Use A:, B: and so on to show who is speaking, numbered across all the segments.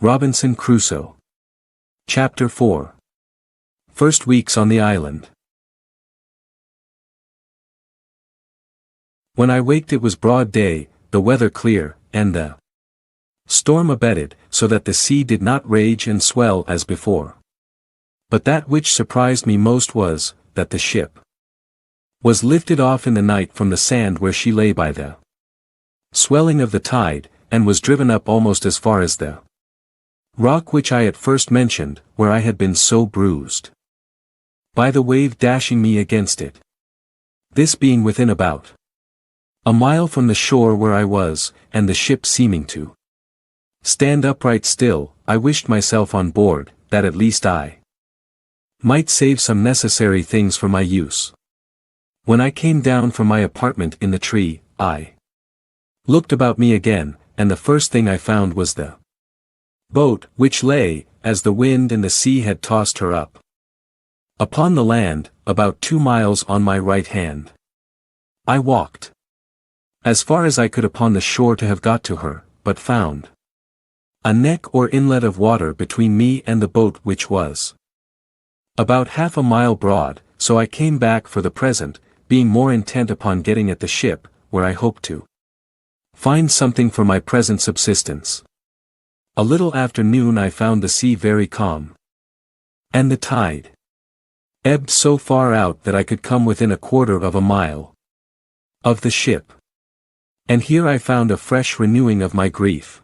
A: Robinson Crusoe. Chapter 4. First Weeks on the Island. When I waked it was broad day, the weather clear, and the storm abated, so that the sea did not rage and swell as before. But that which surprised me most was, that the ship was lifted off in the night from the sand where she lay by the swelling of the tide, and was driven up almost as far as the rock which I at first mentioned, where I had been so bruised by the wave dashing me against it. This being within about a mile from the shore where I was, and the ship seeming to stand upright still, I wished myself on board, that at least I might save some necessary things for my use. When I came down from my apartment in the tree, I looked about me again, and the first thing I found was the boat, which lay, as the wind and the sea had tossed her up, upon the land, about 2 miles on my right hand. I walked as far as I could upon the shore to have got to her, but found a neck or inlet of water between me and the boat, which was about half a mile broad, so I came back for the present, being more intent upon getting at the ship, where I hoped to find something for my present subsistence. A little after noon I found the sea very calm, and the tide ebbed so far out that I could come within 1/4 of a mile of the ship. And here I found a fresh renewing of my grief.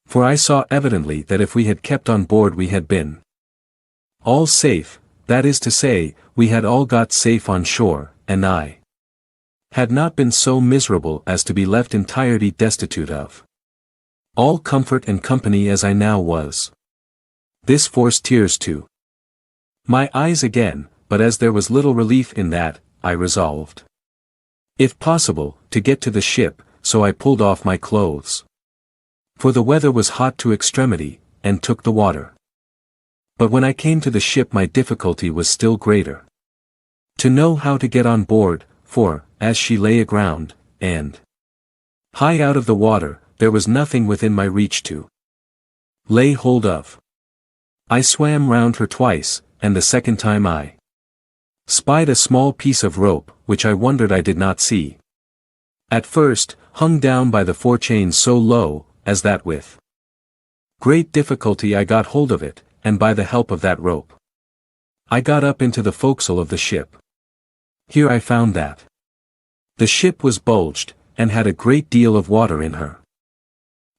A: For I saw evidently that if we had kept on board we had been all safe, that is to say, we had all got safe on shore, and I had not been so miserable as to be left entirely destitute of all comfort and company as I now was. This forced tears to my eyes again, but as there was little relief in that, I resolved, if possible, to get to the ship, so I pulled off my clothes. For the weather was hot to extremity, and took the water. But when I came to the ship my difficulty was still greater to know how to get on board, for, as she lay aground, and high out of the water, there was nothing within my reach to lay hold of. I swam round her twice, and the second time I spied a small piece of rope, which I wondered I did not see at first, hung down by the forechain so low, as that with great difficulty I got hold of it, and by the help of that rope I got up into the forecastle of the ship. Here I found that the ship was bulged, and had a great deal of water in her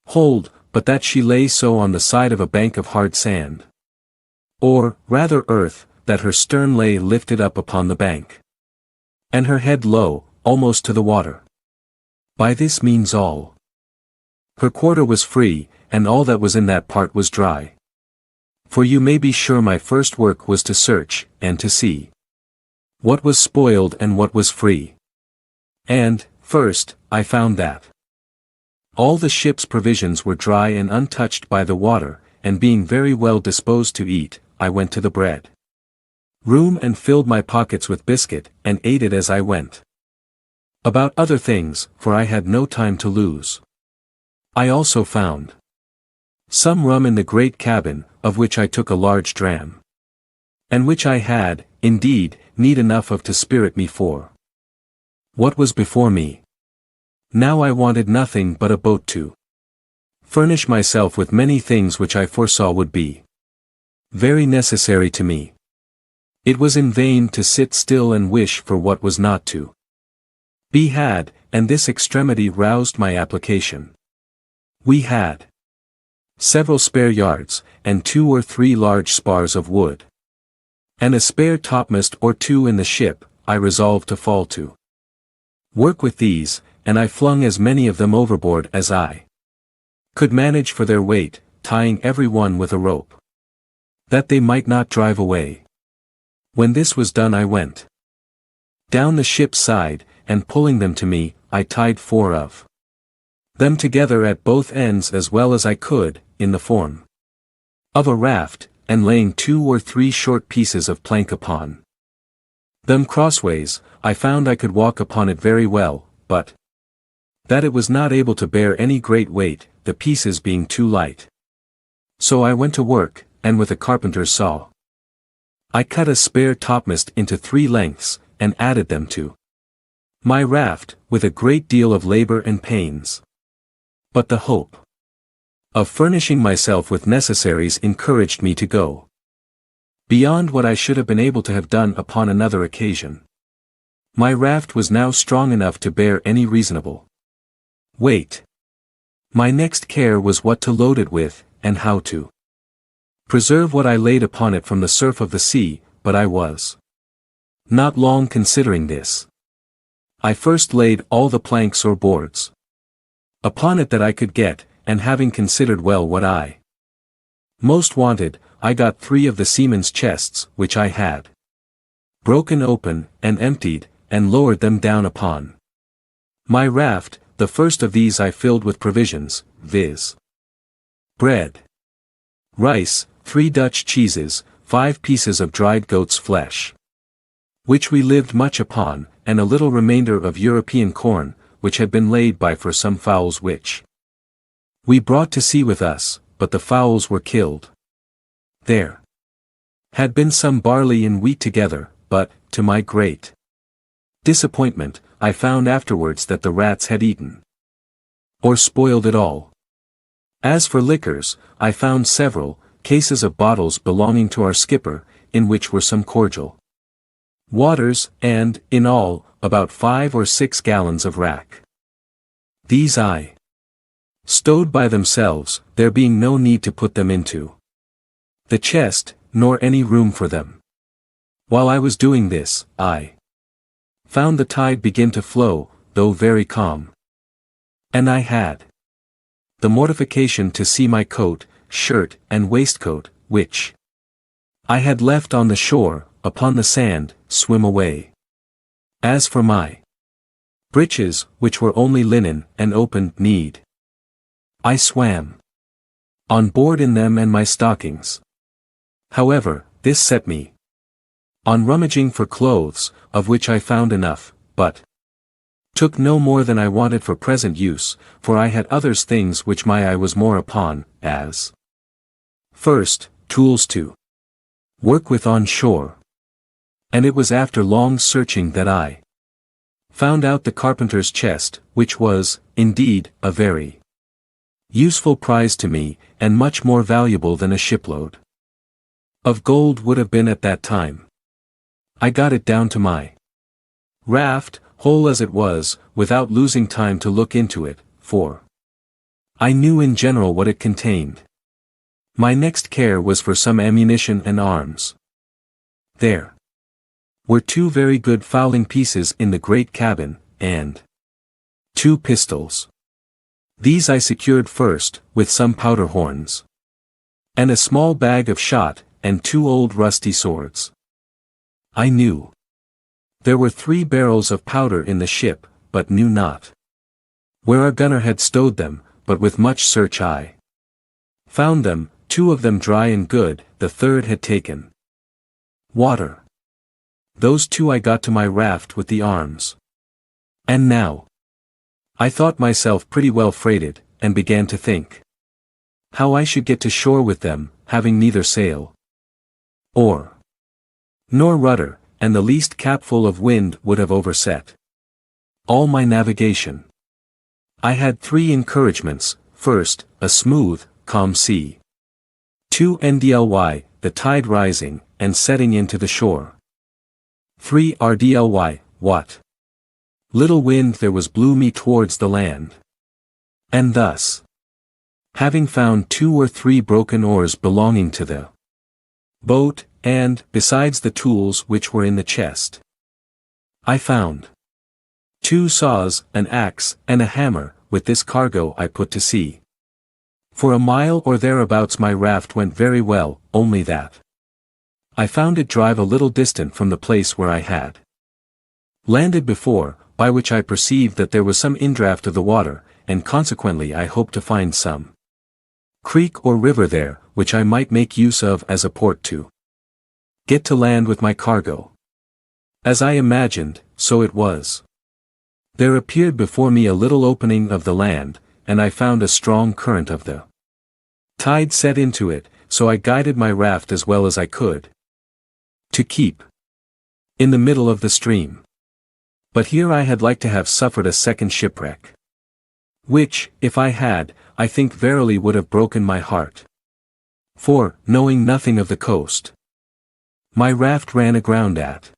A: hold, but that she lay so on the side of a bank of hard sand, or, rather earth, that her stern lay lifted up upon the bank, and her head low, almost to the water. By this means all her quarter was free, and all that was in that part was dry. For you may be sure my first work was to search, and to see what was spoiled and what was free. And, first, I found that all the ship's provisions were dry and untouched by the water, and being very well disposed to eat, I went to the bread room and filled my pockets with biscuit, and ate it as I went about other things, for I had no time to lose. I also found some rum in the great cabin, of which I took a large dram, and which I had, indeed, need enough of to spirit me for what was before me. Now I wanted nothing but a boat to furnish myself with many things which I foresaw would be very necessary to me. It was in vain to sit still and wish for what was not to be had, and this extremity roused my application. We had several spare yards, and 2 or 3 large spars of wood, and a spare topmast or 2 in the ship. I resolved to fall to work with these, and I flung as many of them overboard as I could manage for their weight, tying every one with a rope, that they might not drive away. When this was done I went down the ship's side, and pulling them to me, I tied 4 of them together at both ends as well as I could, in the form of a raft, and laying 2 or 3 short pieces of plank upon them crossways, I found I could walk upon it very well, but that it was not able to bear any great weight, the pieces being too light. So I went to work, and with a carpenter's saw, I cut a spare topmast into 3 lengths, and added them to my raft, with a great deal of labor and pains. But the hope of furnishing myself with necessaries encouraged me to go beyond what I should have been able to have done upon another occasion. My raft was now strong enough to bear any reasonable weight. My next care was what to load it with, and how to preserve what I laid upon it from the surf of the sea, but I was not long considering this. I first laid all the planks or boards upon it that I could get, and having considered well what I most wanted, I got 3 of the seamen's chests which I had broken open, and emptied, and lowered them down upon my raft. The first of these I filled with provisions, viz. bread, rice, 3 Dutch cheeses, 5 pieces of dried goat's flesh, which we lived much upon, and a little remainder of European corn, which had been laid by for some fowls which we brought to sea with us, but the fowls were killed. There had been some barley and wheat together, but, to my great disappointment, I found afterwards that the rats had eaten or spoiled it all. As for liquors, I found several cases of bottles belonging to our skipper, in which were some cordial waters, and, in all, about 5 or 6 gallons of rack. These I stowed by themselves, there being no need to put them into the chest, nor any room for them. While I was doing this, I found the tide begin to flow, though very calm. And I had the mortification to see my coat, shirt, and waistcoat, which I had left on the shore, upon the sand, swim away. As for my breeches, which were only linen, and open-kneed, I swam on board in them, and my stockings. However, this set me on rummaging for clothes, of which I found enough, but took no more than I wanted for present use, for I had others things which my eye was more upon, as first, tools to work with on shore. And it was after long searching that I found out the carpenter's chest, which was, indeed, a very useful prize to me, and much more valuable than a shipload of gold would have been at that time. I got it down to my raft, whole as it was, without losing time to look into it, for I knew in general what it contained. My next care was for some ammunition and arms. There were 2 very good fowling pieces in the great cabin, and 2 pistols. These I secured first, with some powder horns, and a small bag of shot, and 2 old rusty swords. I knew there were 3 barrels of powder in the ship, but knew not where our gunner had stowed them, but with much search I found them, 2 of them dry and good, the 3rd had taken water. Those 2 I got to my raft with the arms. And now I thought myself pretty well freighted, and began to think how I should get to shore with them, having neither sail or nor rudder, and the least capful of wind would have overset all my navigation. I had 3 encouragements: first, a smooth, calm sea; 2, ndly, the tide rising, and setting into the shore; 3, rdly, what little wind there was blew me towards the land. And thus, having found 2 or 3 broken oars belonging to the boat, and, besides the tools which were in the chest, I found 2 saws, an axe, and a hammer. With this cargo I put to sea. For a mile or thereabouts my raft went very well, only that I found it drive a little distant from the place where I had landed before, by which I perceived that there was some indraft of the water, and consequently I hoped to find some creek or river there, which I might make use of as a port to get to land with my cargo. As I imagined, so it was. There appeared before me a little opening of the land, and I found a strong current of the Tide set into it, so I guided my raft as well as I could. To keep in the middle of the stream. But here I had like to have suffered a second shipwreck. Which, if I had, I think verily would have broken my heart. For, knowing nothing of the coast, my raft ran aground at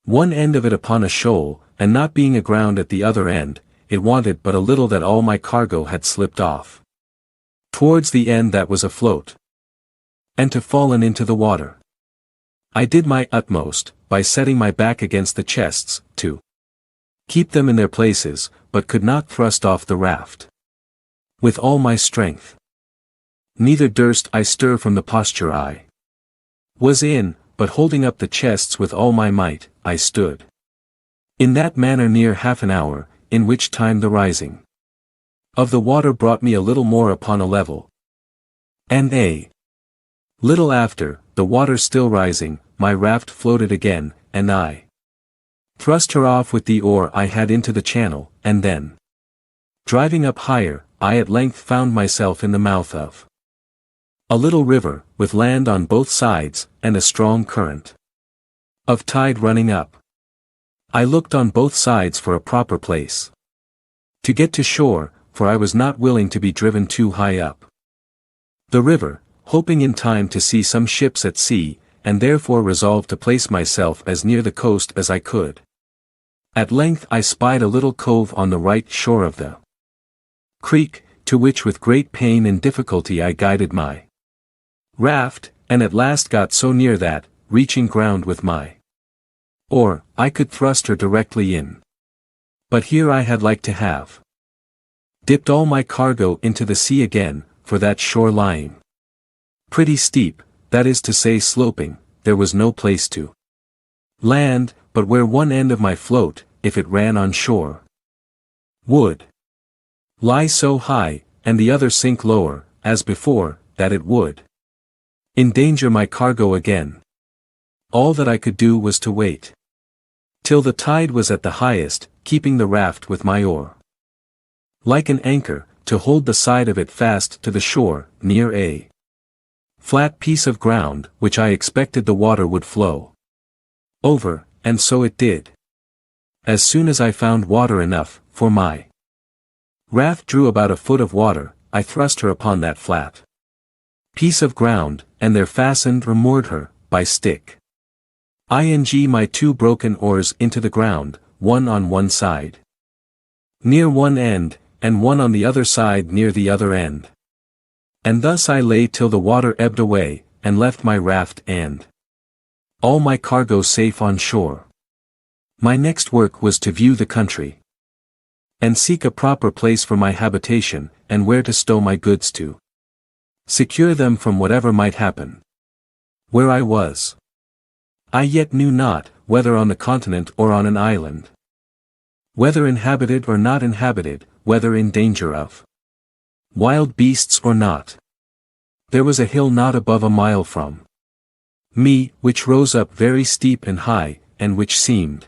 A: one end of it upon a shoal, and not being aground at the other end, it wanted but a little that all my cargo had slipped off towards the end that was afloat, and to fallen into the water. I did my utmost, by setting my back against the chests, to keep them in their places, but could not thrust off the raft with all my strength. Neither durst I stir from the posture I was in, but holding up the chests with all my might, I stood in that manner near half an hour, in which time the rising of the water brought me a little more upon a level. And a little after, the water still rising, my raft floated again, and I thrust her off with the oar I had into the channel, and then, driving up higher, I at length found myself in the mouth of a little river, with land on both sides, and a strong current of tide running up. I looked on both sides for a proper place to get to shore, for I was not willing to be driven too high up the river, hoping in time to see some ships at sea, and therefore resolved to place myself as near the coast as I could. At length I spied a little cove on the right shore of the creek, to which with great pain and difficulty I guided my raft, and at last got so near that, reaching ground with my oar, I could thrust her directly in. But here I had like to have dipped all my cargo into the sea again, for that shore lying pretty steep, that is to say sloping, there was no place to land, but where one end of my float, if it ran on shore, would lie so high, and the other sink lower, as before, that it would endanger my cargo again. All that I could do was to wait till the tide was at the highest, keeping the raft with my oar like an anchor, to hold the side of it fast to the shore, near a flat piece of ground, which I expected the water would flow over, and so it did. As soon as I found water enough, for my raft drew about a foot of water, I thrust her upon that flat piece of ground, and there fastened or moored her, by stick ing my two broken oars into the ground, one on one side near one end, and one on the other side near the other end. And thus I lay till the water ebbed away, and left my raft and all my cargo safe on shore. My next work was to view the country, and seek a proper place for my habitation, and where to stow my goods to secure them from whatever might happen. Where I was, I yet knew not, whether on the continent or on an island, whether inhabited or not inhabited, whether in danger of wild beasts or not. There was a hill not above a mile from me, which rose up very steep and high, and which seemed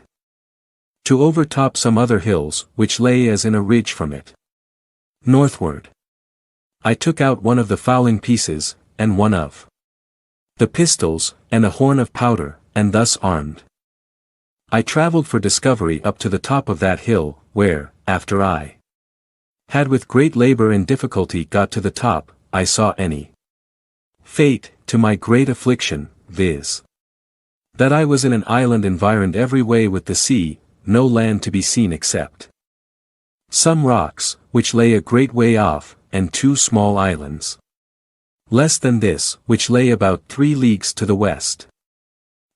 A: to overtop some other hills, which lay as in a ridge from it northward. I took out one of the fowling pieces, and one of the pistols, and a horn of powder, and thus armed, I travelled for discovery up to the top of that hill, where, after I had with great labour and difficulty got to the top, I saw any fate, to my great affliction, viz. that I was in an island environed every way with the sea, no land to be seen except some rocks, which lay a great way off, and two small islands less than this, which lay about 3 leagues to the west.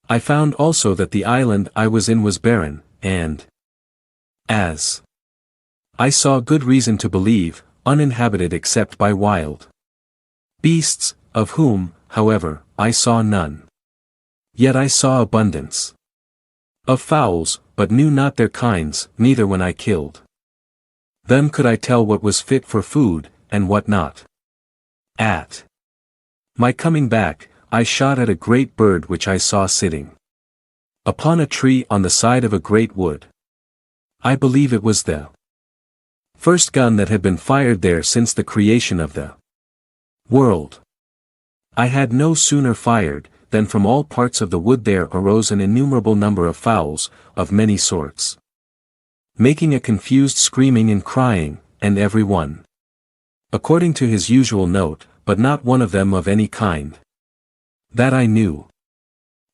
A: I found also that the island I was in was barren, and, as I saw good reason to believe, uninhabited except by wild beasts, of whom, however, I saw none. Yet I saw abundance of fowls, but knew not their kinds, neither when I killed them could I tell what was fit for food, and what not. At my coming back, I shot at a great bird which I saw sitting upon a tree on the side of a great wood. I believe it was the first gun that had been fired there since the creation of the World. I had no sooner fired, than from all parts of the wood there arose an innumerable number of fowls, of many sorts, making a confused screaming and crying, and every one according to his usual note, but not one of them of any kind that I knew.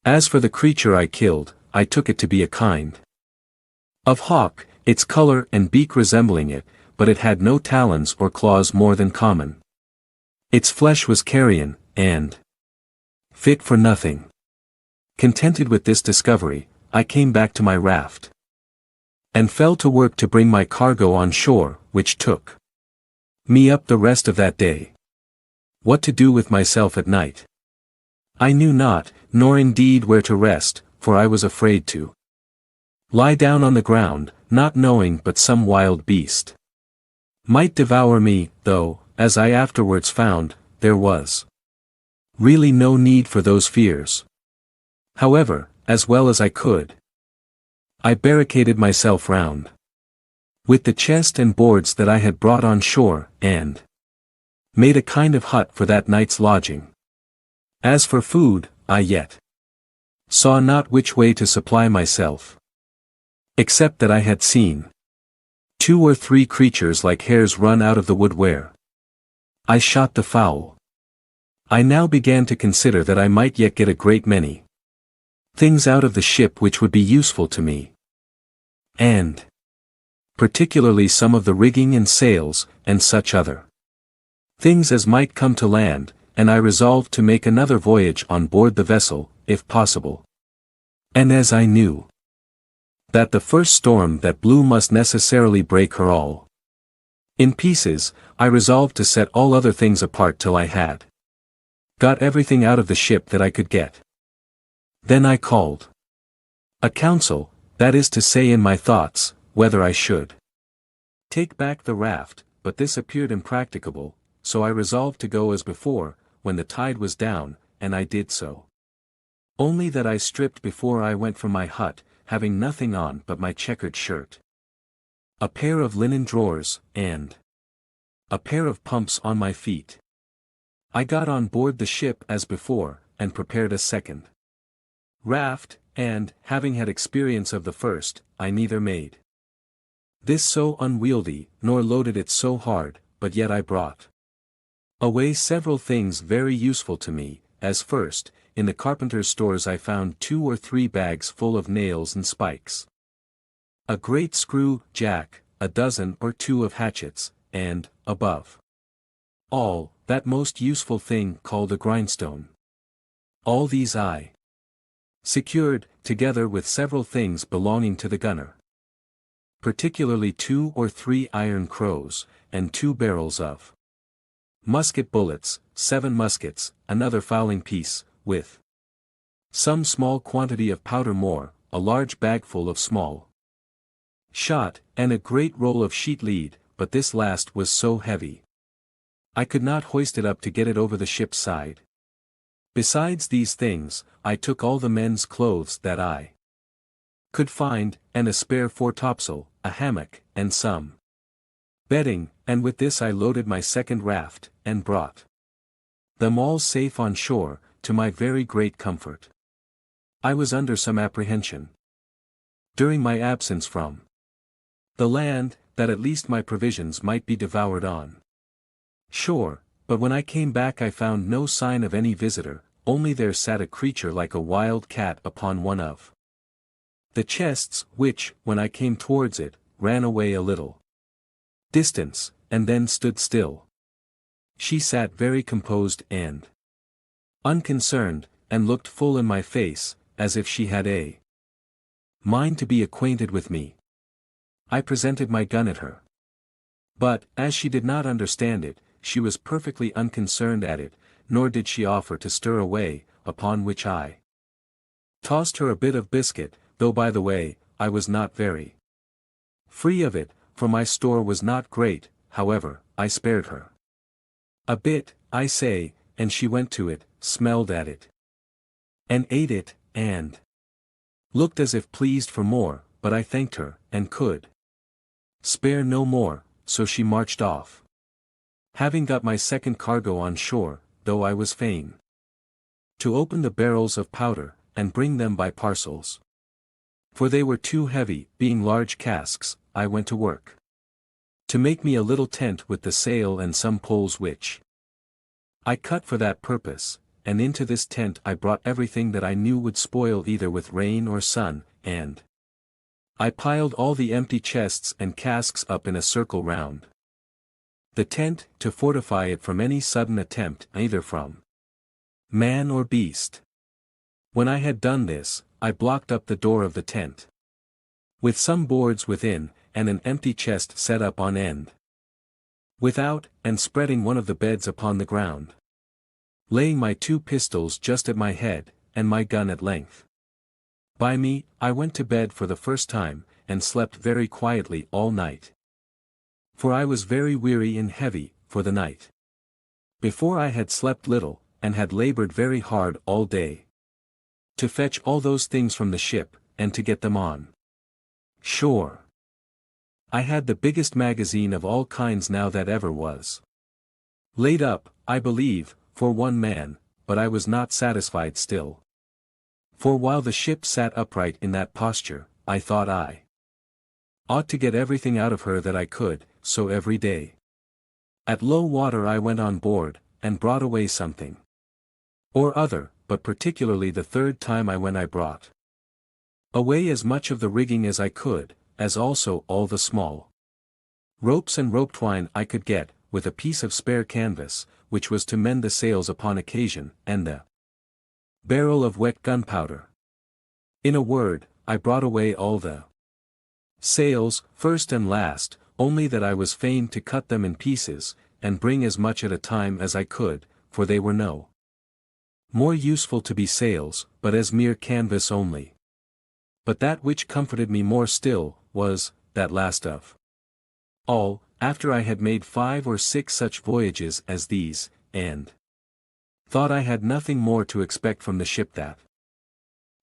A: As for the creature I killed, I took it to be a kind of hawk, its color and beak resembling it, but it had no talons or claws more than common. Its flesh was carrion, and fit for nothing. Contented with this discovery, I came back to my raft, and fell to work to bring my cargo on shore, which took me up the rest of that day. What to do with myself at night I knew not, nor indeed where to rest, for I was afraid to lie down on the ground, not knowing but some wild beast might devour me, though, as I afterwards found, there was really no need for those fears. However, as well as I could, I barricaded myself round with the chest and boards that I had brought on shore, and made a kind of hut for that night's lodging. As for food, I yet saw not which way to supply myself, except that I had seen 2 or 3 creatures like hares run out of the wood where I shot the fowl. I now began to consider that I might yet get a great many things out of the ship which would be useful to me, and particularly some of the rigging and sails, and such other things as might come to land, and I resolved to make another voyage on board the vessel, if possible. And as I knew that the first storm that blew must necessarily break her all in pieces, I resolved to set all other things apart till I had got everything out of the ship that I could get. Then I called a council, that is to say in my thoughts, whether I should take back the raft, but this appeared impracticable, so I resolved to go as before, when the tide was down, and I did so. Only that I stripped before I went from my hut, having nothing on but my checkered shirt, a pair of linen drawers, and a pair of pumps on my feet. I got on board the ship as before, and prepared a second raft, and, having had experience of the first, I neither made this so unwieldy, nor loaded it so hard, but yet I brought away several things very useful to me, as first, in the carpenter's stores I found 2 or 3 bags full of nails and spikes, a great screw jack, a dozen or 2 of hatchets, and, above all, that most useful thing called a grindstone. All these I secured, together with several things belonging to the gunner, particularly 2 or 3 iron crows, and 2 barrels of musket bullets, 7 muskets, another fowling piece, with some small quantity of powder more, a large bagful of small shot, and a great roll of sheet lead, but this last was so heavy I could not hoist it up to get it over the ship's side. Besides these things, I took all the men's clothes that I could find, and a spare foretopsail, a hammock, and some bedding, and with this I loaded my second raft, and brought them all safe on shore, to my very great comfort. I was under some apprehension during my absence from the land, that at least my provisions might be devoured on shore, but when I came back I found no sign of any visitor, only there sat a creature like a wild cat upon one of the chests, which, when I came towards it, ran away a little distance, and then stood still. She sat very composed and unconcerned, and looked full in my face, as if she had a mind to be acquainted with me. I presented my gun at her, but, as she did not understand it, she was perfectly unconcerned at it, nor did she offer to stir away, upon which I tossed her a bit of biscuit, though by the way, I was not very free of it, for my store was not great. However, I spared her a bit, I say, and she went to it, smelled at it, and ate it, and looked as if pleased for more, but I thanked her, and could spare no more, so she marched off. having got my second cargo on shore, though I was fain to open the barrels of powder, and bring them by parcels. For they were too heavy, being large casks, I went to work to make me a little tent with the sail and some poles which I cut for that purpose, and into this tent I brought everything that I knew would spoil either with rain or sun, and I piled all the empty chests and casks up in a circle round the tent, to fortify it from any sudden attempt either from man or beast. When I had done this, I blocked up the door of the tent with some boards within, and an empty chest set up on end without, and spreading one of the beds upon the ground, laying my 2 pistols just at my head, and my gun at length by me, I went to bed for the first time, and slept very quietly all night. For I was very weary and heavy, for the night before I had slept little, and had labored very hard all day to fetch all those things from the ship, and to get them on shore. I had the biggest magazine of all kinds now that ever was laid up, I believe, for one man, but I was not satisfied still. For while the ship sat upright in that posture, I thought I ought to get everything out of her that I could, so every day at low water I went on board, and brought away something or other, but particularly the third time I brought away as much of the rigging as I could, as also all the small ropes and rope twine I could get, with a piece of spare canvas, which was to mend the sails upon occasion, and the barrel of wet gunpowder. In a word, I brought away all the sails, first and last, only that I was fain to cut them in pieces, and bring as much at a time as I could, for they were no more useful to be sails, but as mere canvas only. But that which comforted me more still, was, that last of all, after I had made 5 or 6 such voyages as these, and thought I had nothing more to expect from the ship that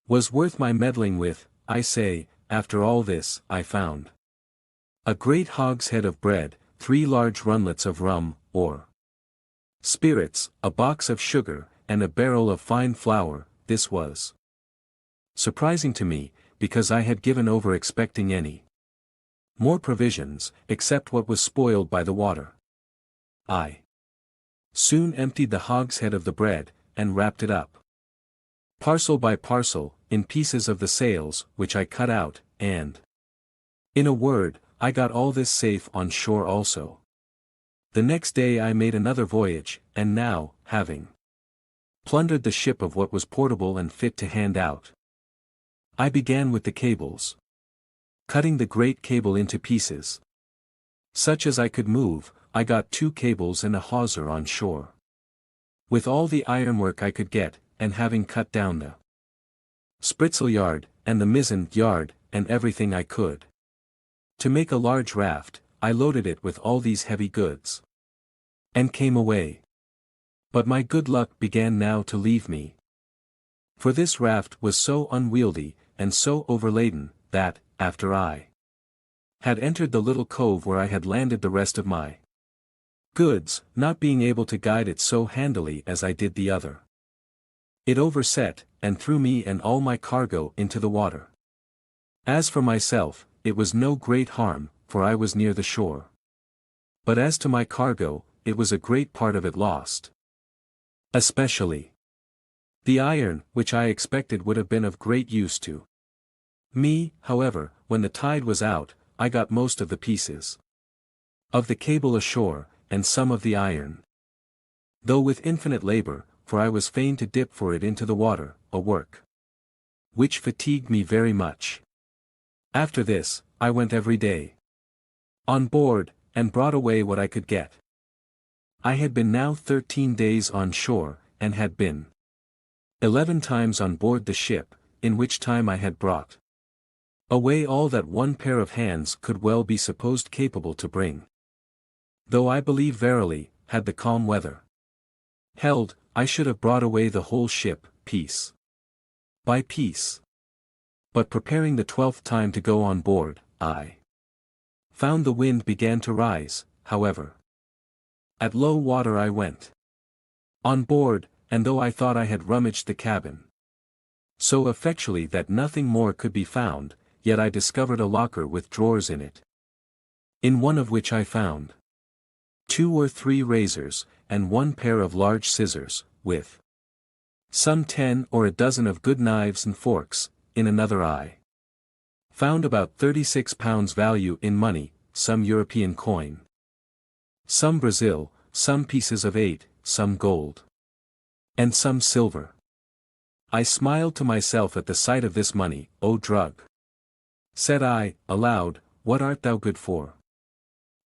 A: was worth my meddling with, I say, after all this, I found a great hogshead of bread, 3 large runlets of rum, or spirits, a box of sugar, and a barrel of fine flour. This was surprising to me, because I had given over expecting any more provisions, except what was spoiled by the water. I soon emptied the hogshead of the bread, and wrapped it up, parcel by parcel, in pieces of the sails, which I cut out, and in a word, I got all this safe on shore also. The next day I made another voyage, and now, having plundered the ship of what was portable and fit to hand out, I began with the cables, cutting the great cable into pieces such as I could move. I got 2 cables and a hawser on shore, with all the ironwork I could get, and having cut down the spritsail yard, and the mizzen yard, and everything I could to make a large raft, I loaded it with all these heavy goods, and came away. But my good luck began now to leave me, for this raft was so unwieldy, and so overladen, that, after I had entered the little cove where I had landed the rest of my goods, not being able to guide it so handily as I did the other, it overset, and threw me and all my cargo into the water. As for myself, it was no great harm, for I was near the shore. But as to my cargo, it was a great part of it lost. Especially the iron, which I expected would have been of great use to me. However, when the tide was out, I got most of the pieces of the cable ashore, and some of the iron, though with infinite labor, for I was fain to dip for it into the water, a work which fatigued me very much. After this, I went every day on board, and brought away what I could get. I had been now 13 days on shore, and had been 11 times on board the ship, in which time I had brought away all that one pair of hands could well be supposed capable to bring. Though I believe verily, had the calm weather held, I should have brought away the whole ship, piece by piece. But preparing the 12th time to go on board, I found the wind began to rise. However, At low water I went on board, and though I thought I had rummaged the cabin so effectually that nothing more could be found, yet I discovered a locker with drawers in it, in one of which I found 2 or 3 razors, and 1 pair of large scissors, with some 10 or a dozen of good knives and forks. In another I found about £36 value in money, some European coin, some Brazil, some pieces of 8, some gold, and some silver. I smiled to myself at the sight of this money. "O drug," said I, aloud, "what art thou good for?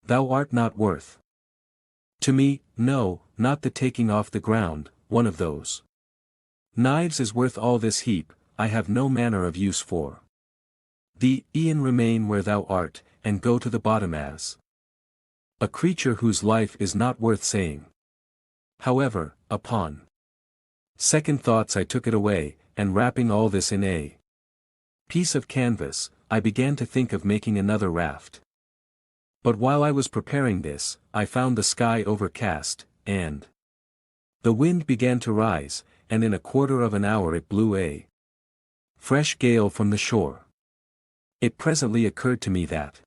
A: Thou art not worth to me, no, not the taking off the ground, one of those knives is worth all this heap. I have no manner of use for thee. E'en remain where thou art, and go to the bottom as a creature whose life is not worth saying." However, upon second thoughts I took it away, and wrapping all this in a piece of canvas, I began to think of making another raft. But while I was preparing this, I found the sky overcast, and the wind began to rise, and in a quarter of an hour it blew a fresh gale from the shore. It presently occurred to me that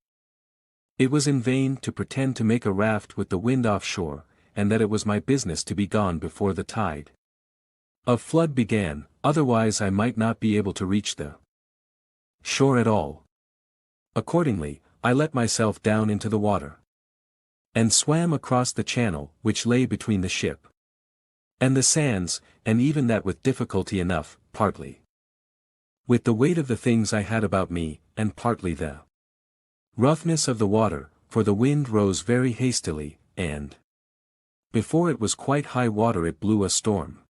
A: it was in vain to pretend to make a raft with the wind offshore, and that it was my business to be gone before the tide of flood began, otherwise I might not be able to reach the shore at all. Accordingly, I let myself down into the water, and swam across the channel which lay between the ship and the sands, and even that with difficulty enough, partly with the weight of the things I had about me, and partly the roughness of the water, for the wind rose very hastily, and before it was quite high water it blew a storm.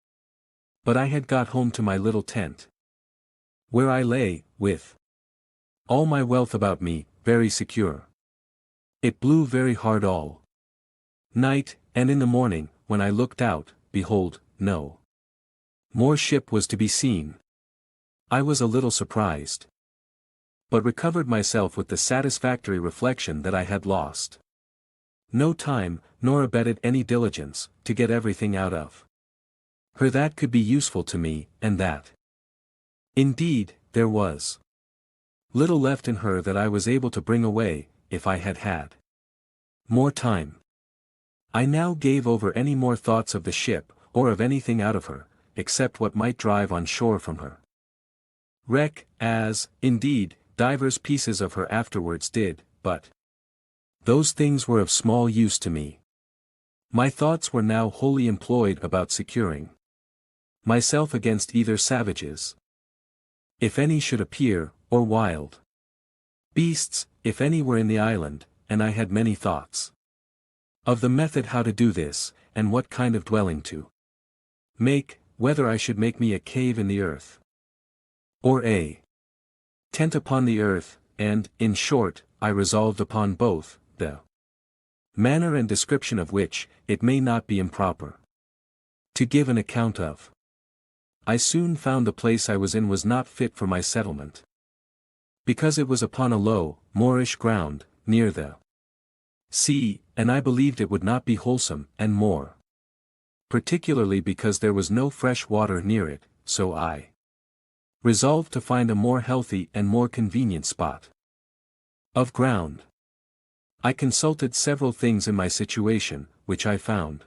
A: But I had got home to my little tent, where I lay, with all my wealth about me, very secure. It blew very hard all night, and in the morning, when I looked out, behold, no more ship was to be seen. I was a little surprised, but recovered myself with the satisfactory reflection that I had lost no time, nor abetted any diligence, to get everything out of her that could be useful to me, and that indeed there was little left in her that I was able to bring away, if I had had more time. I now gave over any more thoughts of the ship, or of anything out of her, except what might drive on shore from her wreck, as, indeed, divers pieces of her afterwards did, but those things were of small use to me. My thoughts were now wholly employed about securing myself against either savages, if any should appear, or wild beasts, if any were in the island, and I had many thoughts of the method how to do this, and what kind of dwelling to make, whether I should make me a cave in the earth, or a tent upon the earth, and, in short, I resolved upon both, the manner and description of which, it may not be improper to give an account of. I soon found the place I was in was not fit for my settlement, because it was upon a low, moorish ground, near the sea, and I believed it would not be wholesome, and more particularly because there was no fresh water near it, so I resolved to find a more healthy and more convenient spot of ground. I consulted several things in my situation, which I found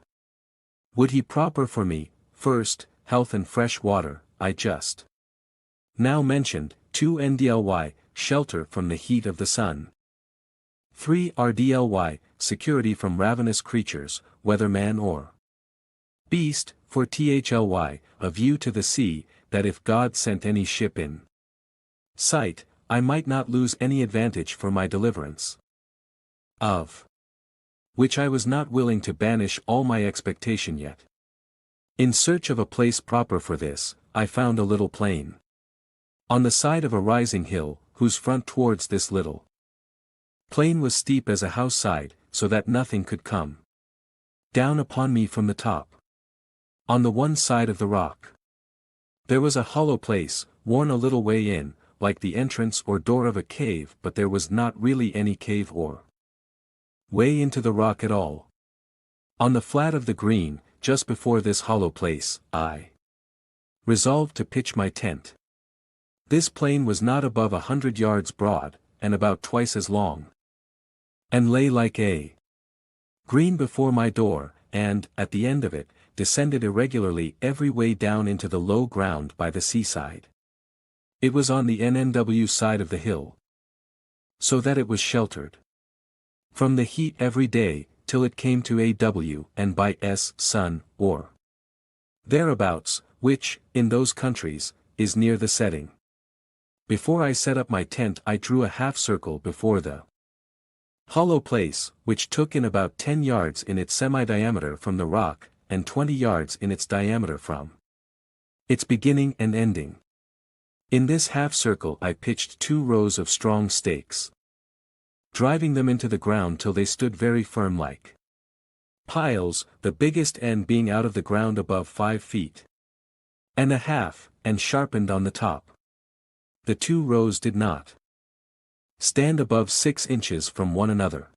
A: would he proper for me. First, health and fresh water, I just now mentioned. 2 ndly, shelter from the heat of the sun. 3 rdly, security from ravenous creatures, whether man or beast. 4 thly, a view to the sea, that if God sent any ship in sight, I might not lose any advantage for my deliverance, of which I was not willing to banish all my expectation yet. In search of a place proper for this, I found a little plain on the side of a rising hill, whose front towards this little plain was steep as a house side, so that nothing could come down upon me from the top. On the one side of the rock there was a hollow place, worn a little way in, like the entrance or door of a cave, but there was not really any cave or way into the rock at all. On the flat of the green, just before this hollow place, I resolved to pitch my tent. This plain was not above 100 yards broad, and about twice as long, and lay like a green before my door, and, at the end of it, descended irregularly every way down into the low ground by the seaside. It was on the NNW side of the hill, so that it was sheltered from the heat every day, till it came to AW and by sun, or thereabouts, which, in those countries, is near the setting. Before I set up my tent I drew a half-circle before the hollow place, which took in about 10 yards in its semi-diameter from the rock, and 20 yards in its diameter from its beginning and ending. In this half-circle I pitched 2 rows of strong stakes, driving them into the ground till they stood very firm like piles, the biggest end being out of the ground above 5 feet and a half, and sharpened on the top. The 2 rows did not stand above 6 inches from one another.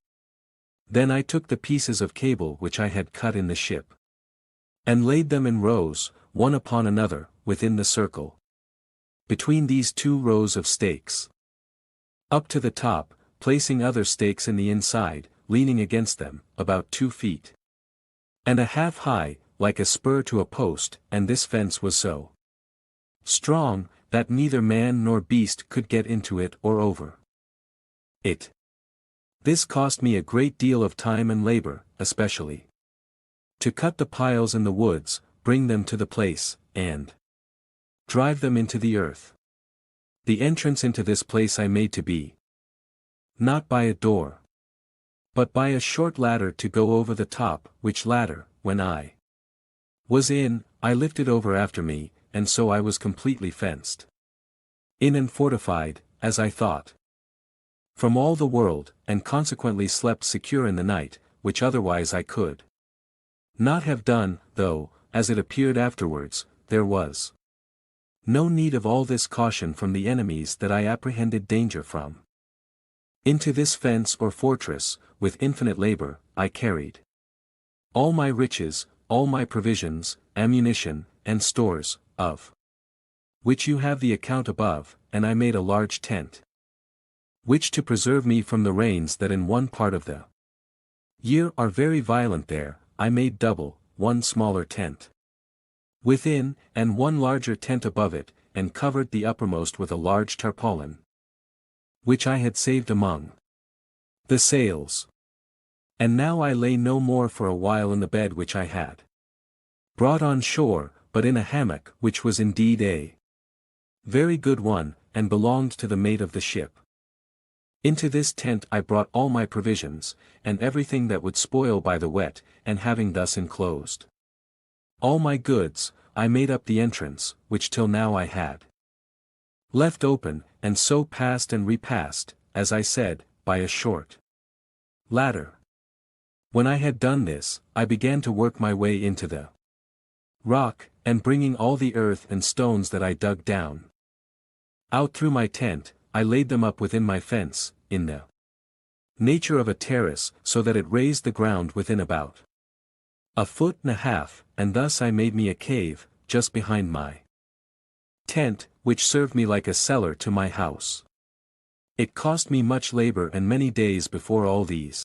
A: Then I took the pieces of cable which I had cut in the ship, and laid them in rows, one upon another, within the circle, between these 2 rows of stakes, up to the top, placing other stakes in the inside, leaning against them, about 2 feet and a half high, like a spur to a post, and this fence was so strong, that neither man nor beast could get into it or over it. This cost me a great deal of time and labor, especially to cut the piles in the woods, bring them to the place, and drive them into the earth. The entrance into this place I made to be not by a door, but by a short ladder to go over the top, which ladder, when I was in, I lifted over after me, and so I was completely fenced in and fortified, as I thought, from all the world, and consequently slept secure in the night, which otherwise I could not have done, though, as it appeared afterwards, there was no need of all this caution from the enemies that I apprehended danger from. Into this fence or fortress, with infinite labor, I carried all my riches, all my provisions, ammunition, and stores, of which you have the account above, and I made a large tent, which to preserve me from the rains that in one part of the year are very violent there, I made double, 1 smaller tent within, and 1 larger tent above it, and covered the uppermost with a large tarpaulin, which I had saved among the sails. And now I lay no more for a while in the bed which I had brought on shore, but in a hammock which was indeed a very good one, and belonged to the mate of the ship. Into this tent I brought all my provisions, and everything that would spoil by the wet, and having thus enclosed all my goods, I made up the entrance, which till now I had left open, and so passed and repassed, as I said, by a short ladder. When I had done this, I began to work my way into the rock, and bringing all the earth and stones that I dug down out through my tent, I laid them up within my fence, in the nature of a terrace, so that it raised the ground within about 1.5 feet, and thus I made me a cave, just behind my tent, which served me like a cellar to my house. It cost me much labor and many days before all these